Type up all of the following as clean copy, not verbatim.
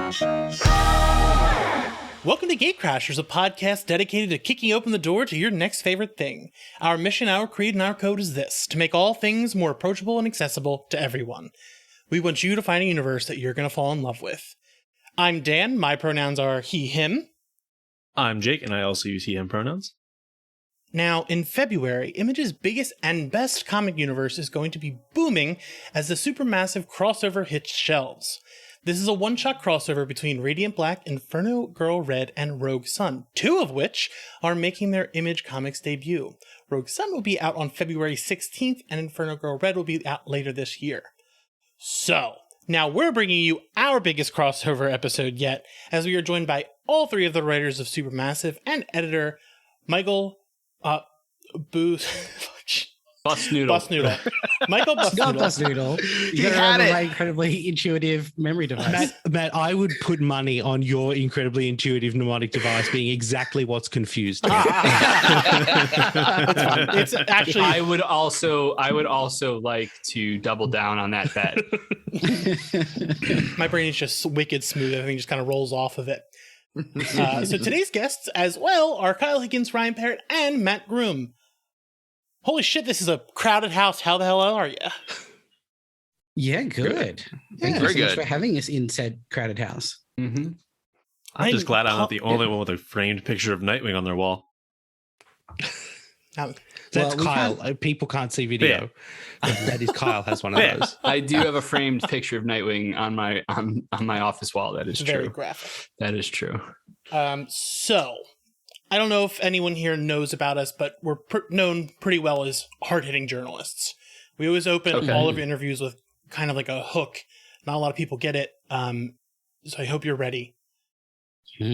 Welcome to Gatecrashers, a podcast dedicated to kicking open the door to your next favorite thing. Our mission, our creed, and our code is this: to make all things more approachable and accessible to everyone. We want you to find a universe that you're going to fall in love with. I'm Dan. My pronouns are he, him. I'm Jake, and I also use he, him pronouns. Now, in February, Image's biggest and best comic universe is going to be booming as the supermassive crossover hits shelves. This is a one-shot crossover between Radiant Black, Inferno Girl Red, and Rogue Sun, two of which are making their Image Comics debut. Rogue Sun will be out on February 16th, and Inferno Girl Red will be out later this year. So, now we're bringing you our biggest crossover episode yet, as we are joined by all three of the writers of Supermassive and editor Michael Busuttil. Michael Busuttil. Not Busuttil. You got to remember my incredibly intuitive memory device. Matt, I would put money on your incredibly intuitive mnemonic device being exactly what's confused. It's actually. I would also like to double down on that bet. My brain is just wicked smooth. Everything just kind of rolls off of it. So today's guests as well are Kyle Higgins, Ryan Parrott, and Matt Grom. Holy shit, this is a crowded house. How the hell are you? Yeah, good. Thank you so much for having us in said crowded house. Mm-hmm. I'm just glad I'm not the only one with a framed picture of Nightwing on their wall. That's Kyle. People can't see video. That is Kyle has one of those. I do have a framed picture of Nightwing on my office wall. That is very true. Graphic. That is true. So I don't know if anyone here knows about us, but we're known pretty well as hard-hitting journalists. We always open all of our interviews with kind of like a hook. Not a lot of people get it. So I hope you're ready.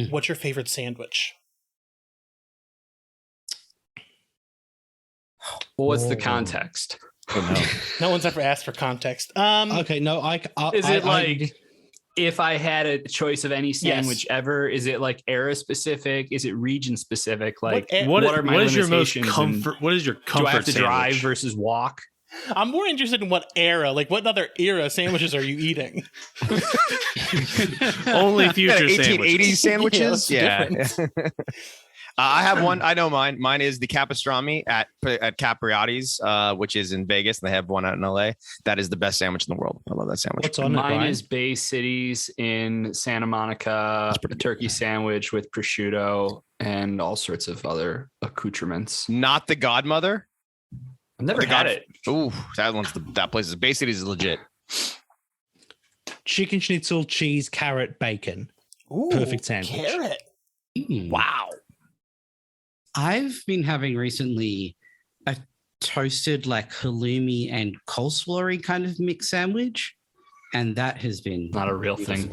What's your favorite sandwich? Well, what's the context? No one's ever asked for context. Okay, no, Is it like if I had a choice of any sandwich ever? Is it like era specific? Is it region specific? Like what are my limitations? What is your comfort? Do I have to sandwich? drive versus walk? I'm more interested in what era, like what other era sandwiches are you eating? Only future 1880s sandwiches. Yeah. I have one. I know mine. Mine is the Capistrami at Capriotti's, which is in Vegas. And they have one out in LA. That is the best sandwich in the world. I love that sandwich. What's on Mine is Bay Cities in Santa Monica, a turkey sandwich with prosciutto and all sorts of other accoutrements. Not the Godmother. I've never had it. Ooh, that place is Bay Cities is legit. Chicken schnitzel, cheese, carrot, bacon. Ooh, perfect sandwich. Carrot. Wow. I've been having recently a toasted like halloumi and coleslaw kind of mixed sandwich, and that has been Not a real thing.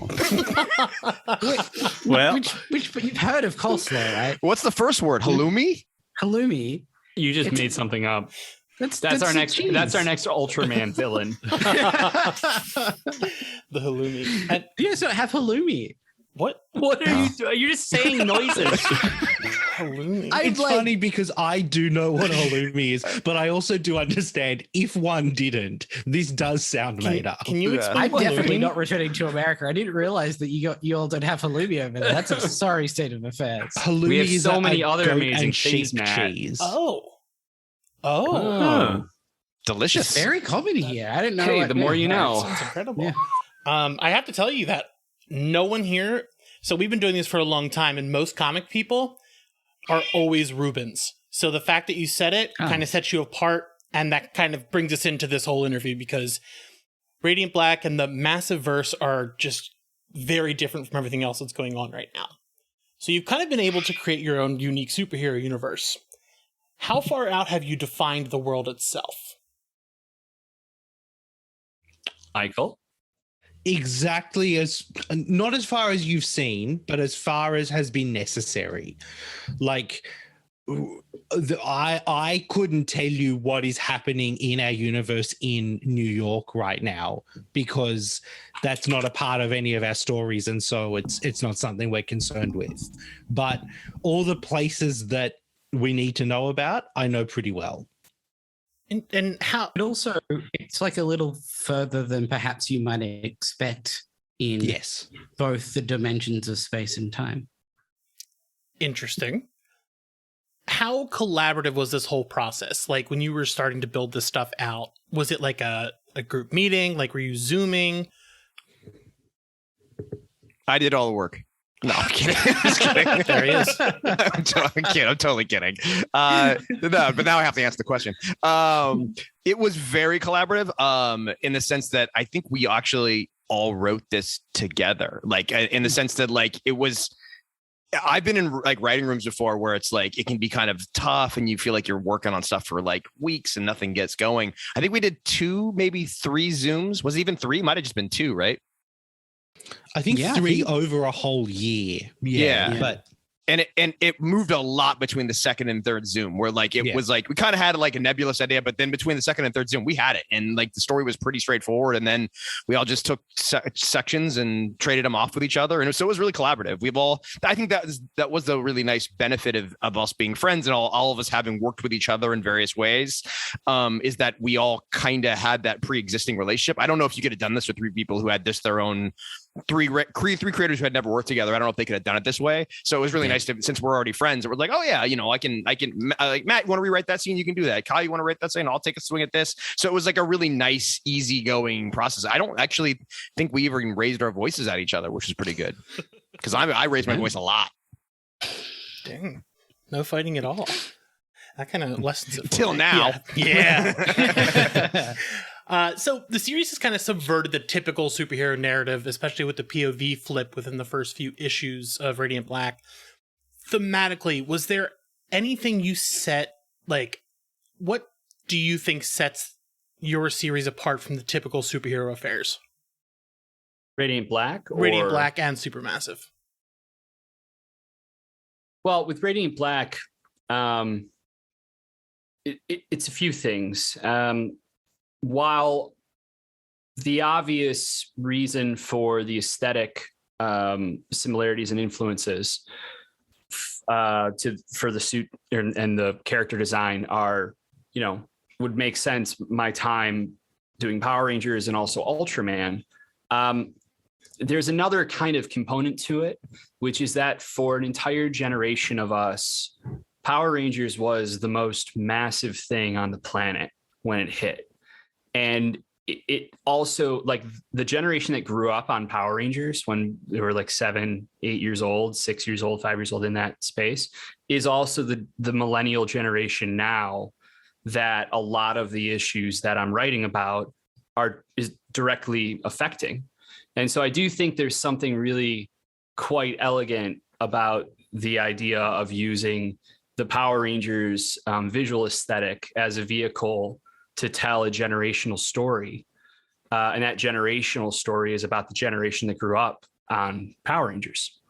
Well, which but you've heard of coleslaw, right? What's the first word? Halloumi? Halloumi. You just made something up. That's our next. cheese. That's our next Ultraman villain. The halloumi. And You guys don't have halloumi. what? What are you doing? You're just saying noises. Halloumi. It's funny because I do know what a halloumi is, but I also do understand if one didn't, this does sound made up. Can you explain I'm what definitely halloumi? not returning to America. I didn't realize that you all don't have halloumi over there. That's a sorry state of affairs. Halloumi We have is so a many other goat amazing and things, sheep Matt. cheese. Oh. Huh. Delicious. It's very common here. I didn't know. Hey, the more you know. Sounds incredible. Yeah. I have to tell you that no one here. So we've been doing this for a long time, and most comic people are always Rubens. So the fact that you said it kind of sets you apart, and that kind of brings us into this whole interview because Radiant Black and the Massive Verse are just very different from everything else that's going on right now. So you've kind of been able to create your own unique superhero universe. How far out have you defined the world itself? Michael? Exactly not as far as you've seen, but as far as has been necessary. Like, I couldn't tell you what is happening in our universe in New York right now because that's not a part of any of our stories, and so it's not something we're concerned with. But all the places that we need to know about, I know pretty well. And how? But also, it's like a little further than perhaps you might expect in Yes. both the dimensions of space and time. Interesting. How collaborative was this whole process? Like when you were starting to build this stuff out, was it like a group meeting? Like were you Zooming? I did all the work. No, I'm kidding. Just kidding. There he is. I'm totally kidding. No, but now I have to answer the question. It was very collaborative in the sense that I think we actually all wrote this together. Like in the sense that like it was, I've been in like writing rooms before where it's like it can be kind of tough and you feel like you're working on stuff for like weeks and nothing gets going. I think we did 2, maybe 3 Zooms. Was it even 3? Might have just been 2, right? I think 3 over a whole year. Yeah. But And it moved a lot between the second and third Zoom where like it was like we kind of had like a nebulous idea, but then between the second and third Zoom we had it, and like the story was pretty straightforward, and then we all just took sections and traded them off with each other, and so it was really collaborative. I think that was the really nice benefit of us being friends and all of us having worked with each other in various ways, is that we all kind of had that pre-existing relationship. I don't know if you could have done this with 3 people who had their own 3 creators who had never worked together. I don't know if they could have done it this way. So it was really nice to, since we're already friends, it was like, oh yeah, I can like, Matt, you want to rewrite that scene? You can do that. Kyle, you want to write that scene? I'll take a swing at this. So it was like a really nice, easygoing process. I don't actually think we even raised our voices at each other, which is pretty good. Because I raised my voice a lot. Dang. No fighting at all. That kind of lessens it. Till now. Yeah. So the series has kind of subverted the typical superhero narrative, especially with the POV flip within the first few issues of Radiant Black. Thematically, was there anything you set, like, what do you think sets your series apart from the typical superhero affairs? Radiant Black? Radiant Black and Supermassive. Well, with Radiant Black, it's a few things. While the obvious reason for the aesthetic similarities and influences for the suit and the character design are, would make sense. My time doing Power Rangers and also Ultraman. There's another kind of component to it, which is that for an entire generation of us, Power Rangers was the most massive thing on the planet when it hit. And it also, like, the generation that grew up on Power Rangers when they were like 7, 8 years old, 6 years old, 5 years old, in that space, is also the millennial generation now that a lot of the issues that I'm writing about is directly affecting. And so I do think there's something really quite elegant about the idea of using the Power Rangers visual aesthetic as a vehicle to tell a generational story. And that generational story is about the generation that grew up on Power Rangers.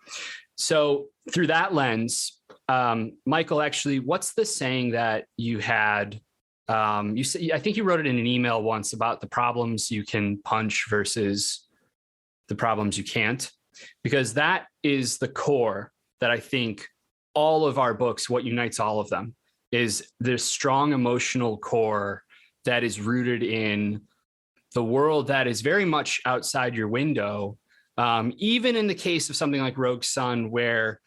So through that lens, Michael, actually, what's the saying that you had? You said, I think you wrote it in an email once about the problems you can punch versus the problems you can't, because that is the core that I think all of our books, what unites all of them, is this strong emotional core that is rooted in the world that is very much outside your window. Even in the case of something like Rogue Sun, where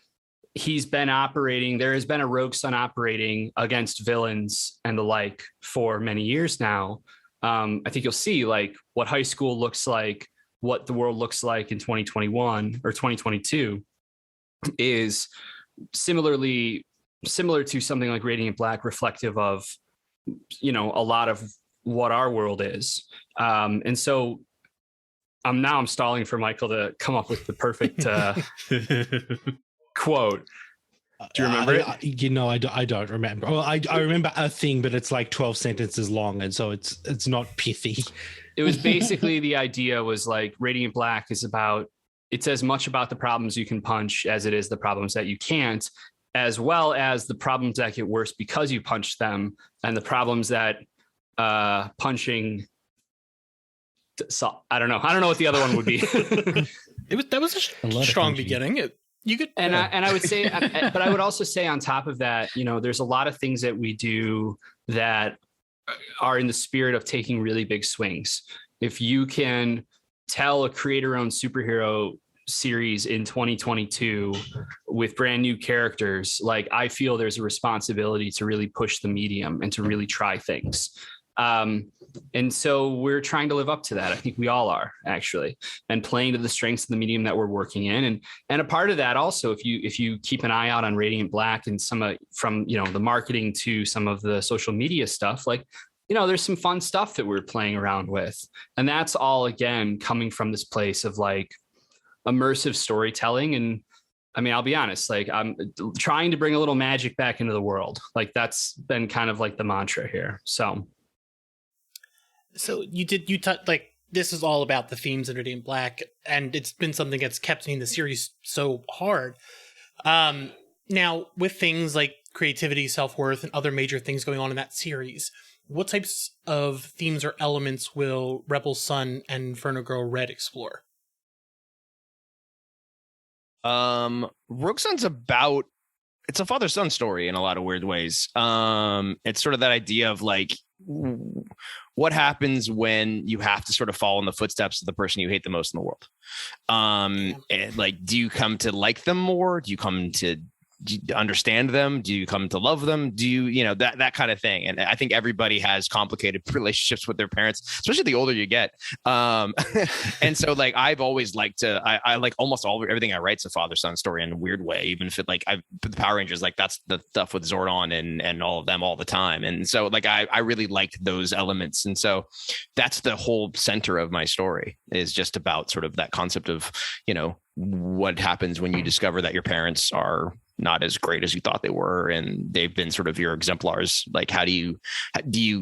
there has been a Rogue Sun operating against villains and the like for many years now. I think you'll see like what high school looks like, what the world looks like in 2021 or 2022 is similar to something like Radiant Black, reflective of, a lot of what our world is. And so I'm stalling for Michael to come up with the perfect quote. Do you remember it? I don't remember. Well, I remember a thing, but it's like 12 sentences long, and so it's not pithy. It was basically, the idea was like Radiant Black it's as much about the problems you can punch as it is the problems that you can't, as well as the problems that get worse because you punch them, and the problems that punching. So I don't know what the other one would be. That was a strong beginning. You could, and I would say, but I would also say on top of that, there's a lot of things that we do that are in the spirit of taking really big swings. If you can tell a creator-owned superhero series in 2022 with brand new characters, like I feel there's a responsibility to really push the medium and to really try things. And so we're trying to live up to that. I think we all are, actually, and playing to the strengths of the medium that we're working in. And a part of that also, if you keep an eye out on Radiant Black and some from, you know, the marketing to some of the social media stuff, like, you know, there's some fun stuff that we're playing around with. And that's all, again, coming from this place of like immersive storytelling. And I mean, I'll be honest, like I'm trying to bring a little magic back into the world. Like that's been kind of like the mantra here. So you touched, like, this is all about the themes in Radiant Black, and it's been something that's kept me in the series so hard. Now, with things like creativity, self-worth, and other major things going on in that series, what types of themes or elements will Rebel Sun and Inferno Girl Red explore? Rogue Sun's it's a father-son story in a lot of weird ways. It's sort of that idea of like, what happens when you have to sort of follow in the footsteps of the person you hate the most in the world? And like, do you come to like them more? Do you come to understand them? Do you come to love them? Do you know, that kind of thing? And I think everybody has complicated relationships with their parents, especially the older you get. And so like, I've always liked to, I like almost everything I write's a father-son story in a weird way, even if it like the Power Rangers, like that's the stuff with Zordon and all of them all the time. And so like, I really liked those elements. And so that's the whole center of my story, is just about sort of that concept of, you know, what happens when you discover that your parents are not as great as you thought they were, and they've been sort of your exemplars. Like, how do you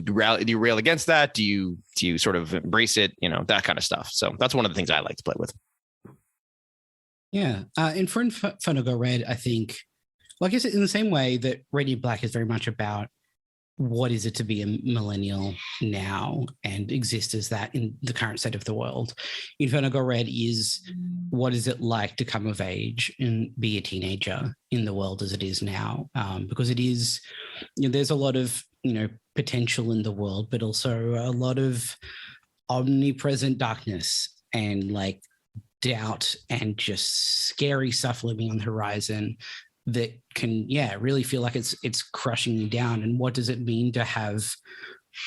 rail against that? Do you sort of embrace it? You know, that kind of stuff. So that's one of the things I like to play with. Yeah. Inferno Girl Red, I think, well, I guess in the same way that Radiant Black is very much about what is it to be a millennial now and exist as that in the current state of the world. Inferno Girl Red is what is it like to come of age and be a teenager in the world as it is now, because it is, you know, there's a lot of, you know, potential in the world, but also a lot of omnipresent darkness and like doubt and just scary stuff living on the horizon that can, really feel like it's crushing you down. And what does it mean to have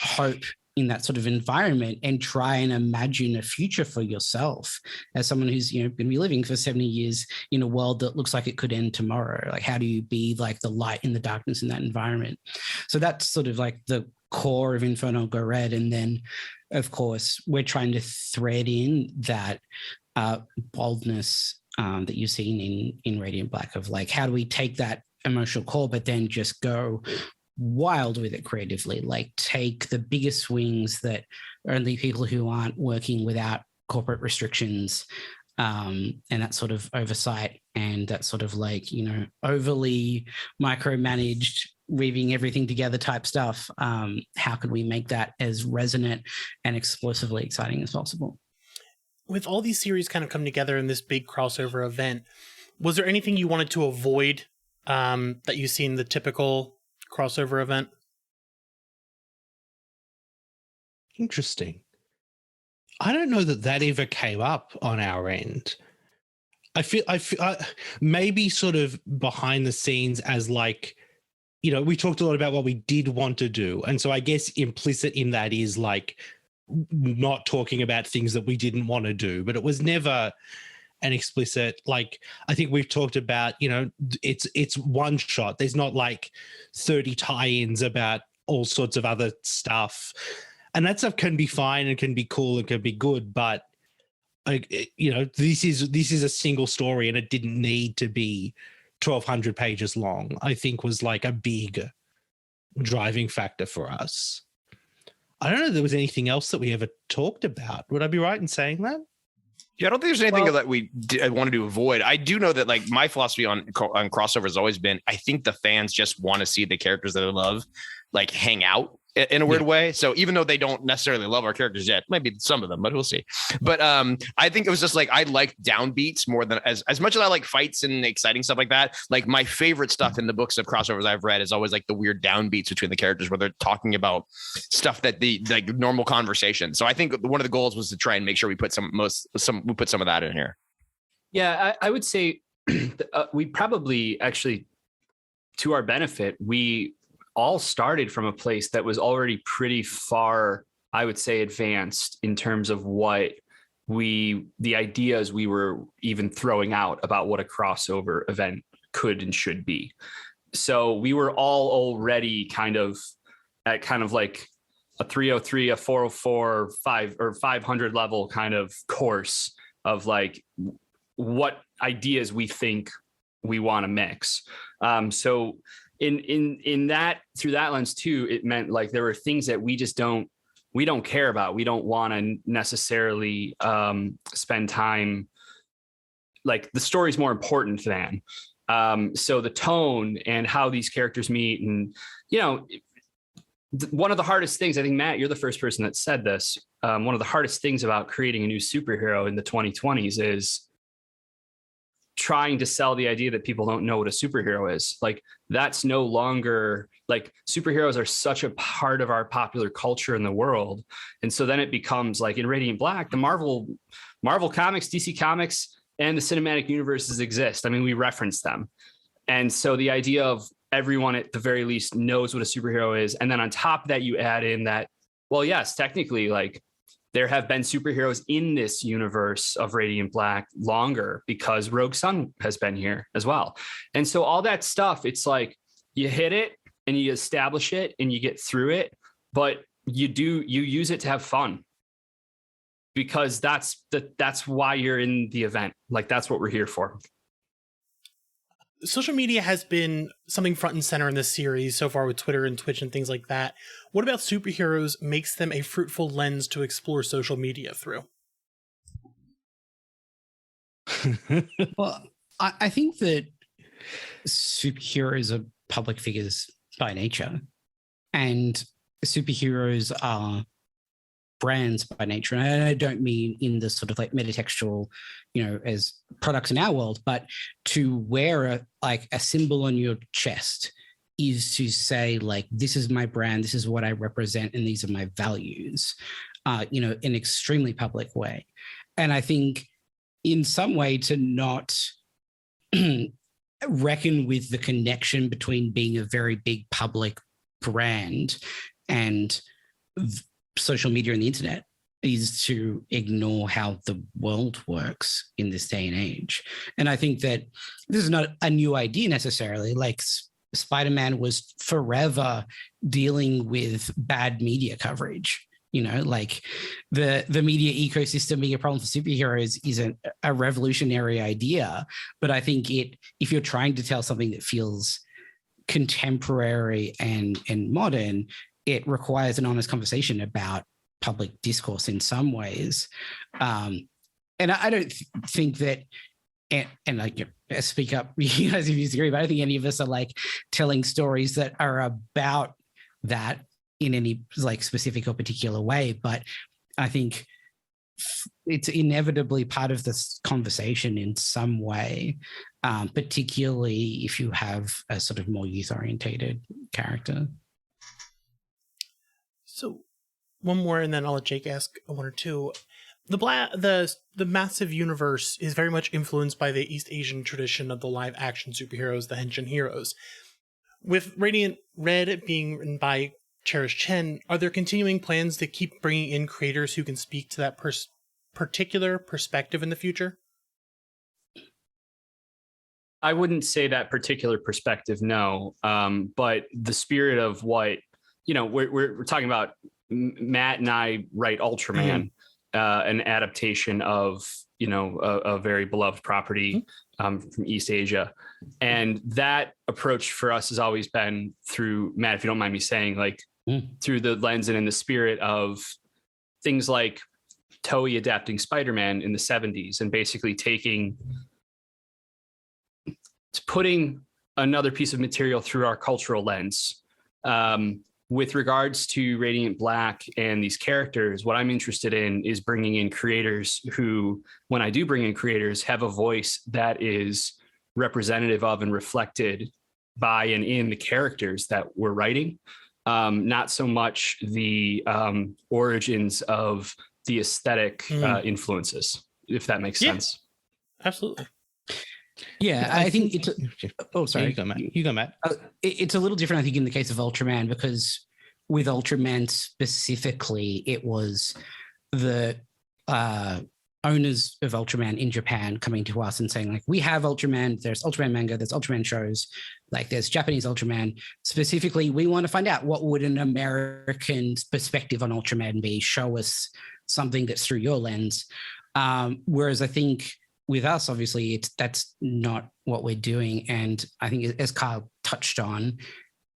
hope in that sort of environment and try and imagine a future for yourself as someone who's, you know, going to be living for 70 years in a world that looks like it could end tomorrow? Like, how do you be like the light in the darkness in that environment? So that's sort of like the core of Inferno Girl Red. And then, of course, we're trying to thread in that boldness that you've seen in Radiant Black, of like, how do we take that emotional core, but then just go wild with it creatively, like take the biggest swings that only people who aren't working without corporate restrictions and that sort of oversight and that sort of like, you know, overly micromanaged, weaving everything together type stuff. How can we make that as resonant and explosively exciting as possible? With all these series kind of coming together in this big crossover event, was there anything you wanted to avoid that you see in the typical crossover event? Interesting. I don't know that ever came up on our end. I feel maybe sort of behind the scenes as like, you know, we talked a lot about what we did want to do. And so I guess implicit in that is like not talking about things that we didn't want to do, but it was never an explicit, like, I think we've talked about, you know, it's one shot. There's not like 30 tie-ins about all sorts of other stuff. And that stuff can be fine and can be cool and can be good, but like, you know, this is a single story and it didn't need to be 1,200 pages long, I think was like a big driving factor for us. I don't know if there was anything else that we ever talked about. Would I be right in saying that? Yeah, I don't think there's anything that we wanted to avoid. I do know that like my philosophy on crossover has always been, I think the fans just want to see the characters that they love like hang out in a weird way. So even though they don't necessarily love our characters yet, maybe some of them, but we'll see. But I think it was just like I like downbeats more than as much as I like fights and exciting stuff like that. Like my favorite stuff in the books of crossovers I've read is always like the weird downbeats between the characters where they're talking about stuff that the like normal conversation. So I think one of the goals was to try and make sure we put some of that in here. Yeah, I would say we probably actually, to our benefit, we all started from a place that was already pretty far, I would say, advanced in terms of what the ideas we were even throwing out about what a crossover event could and should be. So we were all already kind of at like a 303, a 404, 500 level kind of course of like what ideas we think we want to mix. So in that, through that lens too, it meant like there were things that we don't care about. We don't want to necessarily spend time, like the story's more important than. So the tone and how these characters meet, and one of the hardest things, I think, Matt, you're the first person that said this. One of the hardest things about creating a new superhero in the 2020s is trying to sell the idea that people don't know what a superhero is. Like that's no longer, like superheroes are such a part of our popular culture in the world. And so then it becomes like in Radiant Black, the Marvel comics, DC comics, and the cinematic universes exist. I mean, we reference them. And so the idea of everyone at the very least knows what a superhero is. And then on top of that, you add in that, well, yes, technically, like there have been superheroes in this universe of Radiant Black longer because Rogue Sun has been here as well. And so all that stuff, it's like you hit it and you establish it and you get through it, but you use it to have fun, because that's why you're in the event. Like that's what we're here for. Social media has been something front and center in this series so far with Twitter and Twitch and things like that. What about superheroes makes them a fruitful lens to explore social media through? Well, I think that superheroes are public figures by nature, and superheroes are brands by nature. And I don't mean in the sort of like metatextual, as products in our world, but to wear a symbol on your chest is to say like, this is my brand, this is what I represent, and these are my values, in an extremely public way. And I think in some way to not reckon with the connection between being a very big public brand and social media and the internet is to ignore how the world works in this day and age. And I think that this is not a new idea necessarily. Like Spider-Man was forever dealing with bad media coverage. Like the media ecosystem being a problem for superheroes isn't a revolutionary idea. But I think if you're trying to tell something that feels contemporary and modern, it requires an honest conversation about public discourse in some ways. And I don't think that, and like speak up, you guys if you disagree, but I don't think any of us are like telling stories that are about that in any like specific or particular way. But I think it's inevitably part of this conversation in some way, particularly if you have a sort of more youth-orientated character. So one more, and then I'll let Jake ask one or two. The massive universe is very much influenced by the East Asian tradition of the live action superheroes, the Henshin heroes. With Radiant Red being written by Cherish Chen, are there continuing plans to keep bringing in creators who can speak to that particular perspective in the future? I wouldn't say that particular perspective, no. But the spirit of what, we're talking about, Matt and I write Ultraman, an adaptation of, a very beloved property from East Asia. And that approach for us has always been through, Matt, if you don't mind me saying, like through the lens and in the spirit of things like Toei adapting Spider-Man in the 70s and basically putting another piece of material through our cultural lens. with regards to Radiant Black and these characters, what I'm interested in is bringing in creators who, when I do bring in creators, have a voice that is representative of and reflected by and in the characters that we're writing. Not so much the origins of the aesthetic influences, if that makes sense. Absolutely. Yeah, I think it's. Sorry, you go, Matt. It's a little different, I think, in the case of Ultraman, because with Ultraman specifically, it was the owners of Ultraman in Japan coming to us and saying, like, we have Ultraman, there's Ultraman manga, there's Ultraman shows, like there's Japanese Ultraman. Specifically, we want to find out what would an American perspective on Ultraman be? Show us something that's through your lens. Whereas I think with us, obviously, that's not what we're doing. And I think, as Kyle touched on,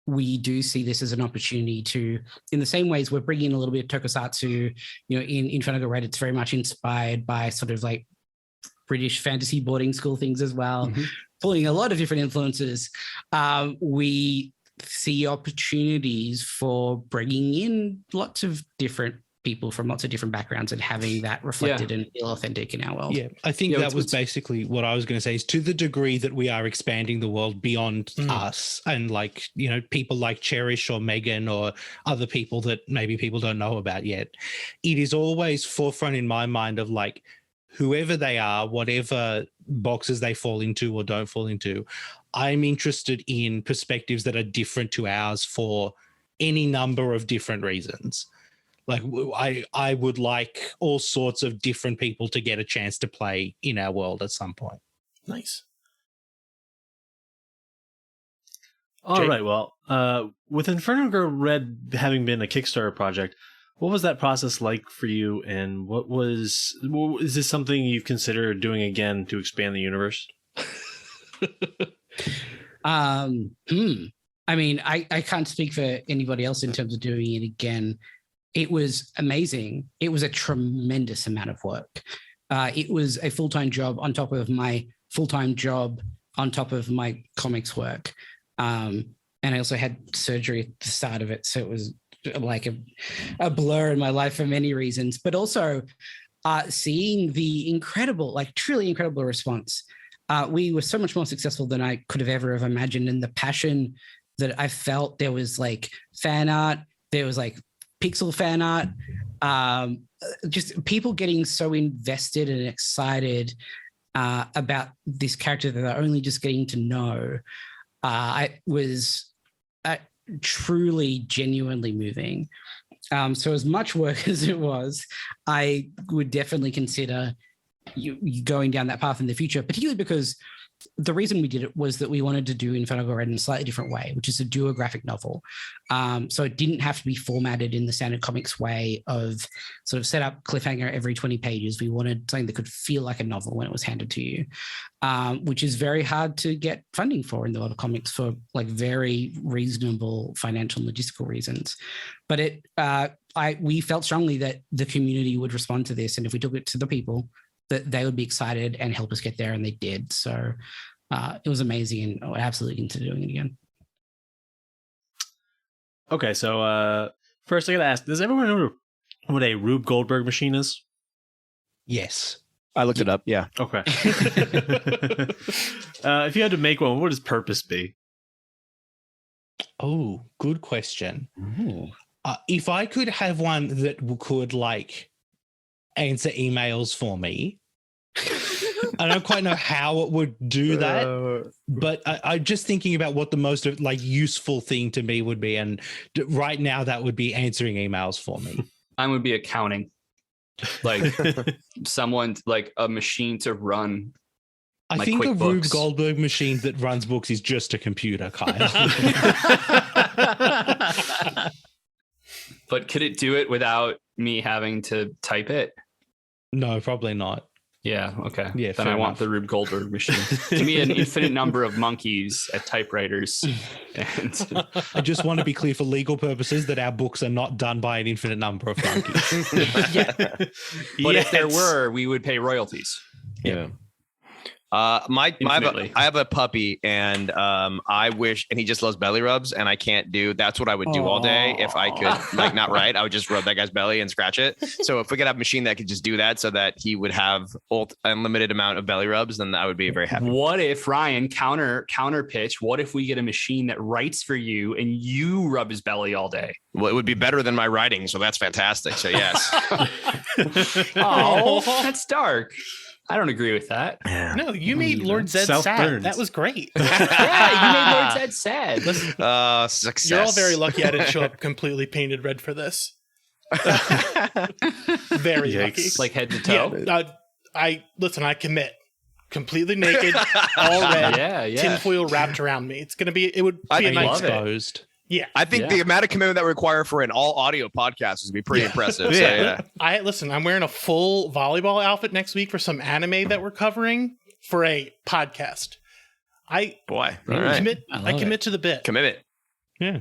we do see this as an opportunity to, in the same ways we're bringing in a little bit of tokusatsu, in Inferno Girl Red, it's very much inspired by sort of like British fantasy boarding school things as well, pulling a lot of different influences. We see opportunities for bringing in lots of different people from lots of different backgrounds and having that reflected and feel authentic in our world. Yeah, I think that was basically what I was going to say, is to the degree that we are expanding the world beyond us and like, people like Cherish or Megan or other people that maybe people don't know about yet, it is always forefront in my mind of like, whoever they are, whatever boxes they fall into or don't fall into, I'm interested in perspectives that are different to ours for any number of different reasons. Like I would like all sorts of different people to get a chance to play in our world at some point. Nice. All right. Well, with Inferno Girl Red having been a Kickstarter project, what was that process like for you? And is this something you've considered doing again to expand the universe? I mean, I can't speak for anybody else in terms of doing it again. It was amazing. It was a tremendous amount of work. It was a full-time job on top of my full-time job on top of my comics work. And I also had surgery at the start of it. So it was like a blur in my life for many reasons, but also seeing the incredible, like truly incredible response. We were so much more successful than I could have ever have imagined. And the passion that I felt, there was like fan art, there was like pixel fan art, just people getting so invested and excited about this character that they're only just getting to know. It was truly, genuinely moving. So as much work as it was, I would definitely consider you going down that path in the future, particularly because the reason we did it was that we wanted to do Inferno Girl Red in a slightly different way, which is to do a graphic novel. So it didn't have to be formatted in the standard comics way of sort of set up cliffhanger every 20 pages. We wanted something that could feel like a novel when it was handed to you, which is very hard to get funding for in the world of comics for like very reasonable financial and logistical reasons. But we felt strongly that the community would respond to this. And if we took it to the people, that they would be excited and help us get there, and they did. So it was amazing, and I would absolutely consider doing it again. Okay, so first I gotta ask, does everyone know what a Rube Goldberg machine is? Yes. I looked it up, yeah. Okay. If you had to make one, what would its purpose be? Oh, good question. If I could have one that could like answer emails for me, I don't quite know how it would do that, but I'm just thinking about what the most like useful thing to me would be, and right now that would be answering emails for me. Mine would be accounting, like someone like a machine to run. I think a Rube Goldberg machine that runs books is just a computer, Kyle. But could it do it without me having to type it? No, probably not. Yeah, okay. Yeah, then I want the Rube Goldberg machine. Give me an infinite number of monkeys at typewriters. And I just want to be clear for legal purposes that our books are not done by an infinite number of monkeys. But if there were, we would pay royalties. Yeah. I Infinitely. have a puppy, and I wish, and he just loves belly rubs, and I can't do. That's what I would do all day if I could, like, not right. I would just rub that guy's belly and scratch it. So if we could have a machine that could just do that, so that he would have unlimited amount of belly rubs, then I would be very happy. What if, Ryan, counter pitch? What if we get a machine that writes for you and you rub his belly all day? Well, it would be better than my writing, so that's fantastic. So yes. Oh, that's dark. I don't agree with that. No, you made Lord Zed sad. That was great. Yeah, you made Lord Zed sad. Success. You're all very lucky I didn't show up completely painted red for this. Very lucky. Like head to toe? Yeah, I commit. Completely naked, all red, tinfoil wrapped around me. It would be a nice exposed. Yeah. I think the amount of commitment that we require for an all audio podcast would be pretty impressive. So, I'm wearing a full volleyball outfit next week for some anime that we're covering for a podcast. I commit to the bit. Commit it. Yeah.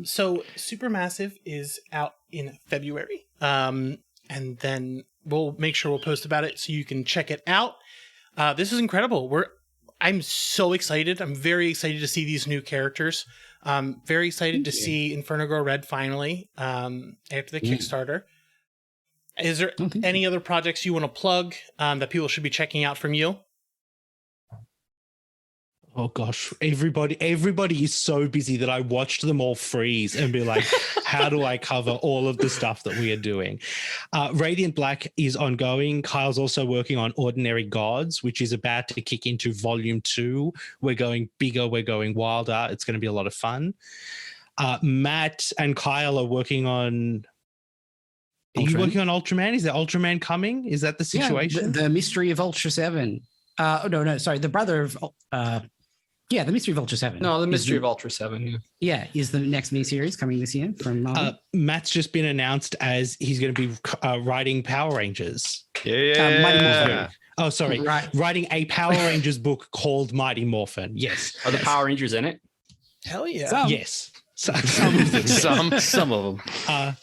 So Supermassive is out in February. And then we'll make sure we'll post about it so you can check it out. This is incredible. I'm so excited. I'm very excited to see these new characters. Very excited to see Inferno Girl Red finally after the Kickstarter. Is there any other projects you want to plug that people should be checking out from you? Oh gosh, everybody is so busy that I watched them all freeze and be like, how do I cover all of the stuff that we are doing? Radiant Black is ongoing. Kyle's also working on Ordinary Gods, which is about to kick into volume 2. We're going bigger, we're going wilder. It's going to be a lot of fun. Matt and Kyle are working on... Are you working on Ultraman? Is there Ultraman coming? Is that the situation? Yeah, the Mystery of Ultra 7. Sorry, the brother of... the Mystery of Ultra 7. No, the Mystery of Ultra 7. Yeah, is the next miniseries coming this year from Marvel? Matt's just been announced as he's going to be writing Power Rangers. Mighty Morphin. Oh, sorry. Writing a Power Rangers book called Mighty Morphin. Yes. Are the Power Rangers in it? Hell yeah. Yes. Some of them. Some of them.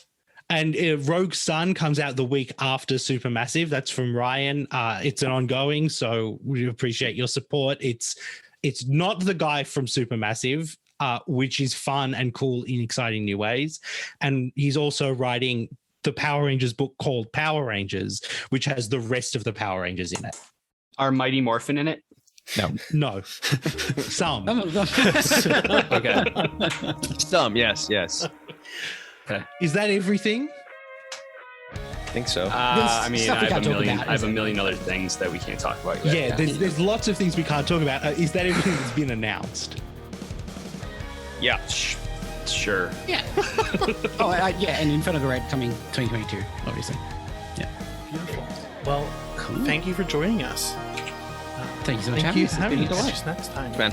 And Rogue Sun comes out the week after Supermassive. That's from Ryan. It's an ongoing, so we appreciate your support. It's not the guy from Supermassive, which is fun and cool in exciting new ways. And he's also writing the Power Rangers book called Power Rangers, which has the rest of the Power Rangers in it. Are Mighty Morphin in it? No. Some. Okay. Some, yes. Okay. Is that everything? I think so. I mean, I have a million other things that we can't talk about yet. Yeah, there's lots of things we can't talk about. Is that everything that's been announced? Yeah. Sure. Yeah. And Inferno Girl Red coming 2022, obviously. Yeah. Beautiful. Well, thank you for joining us. Thank you so much. Thank you. It's been a delight. Catch us next time. Ben.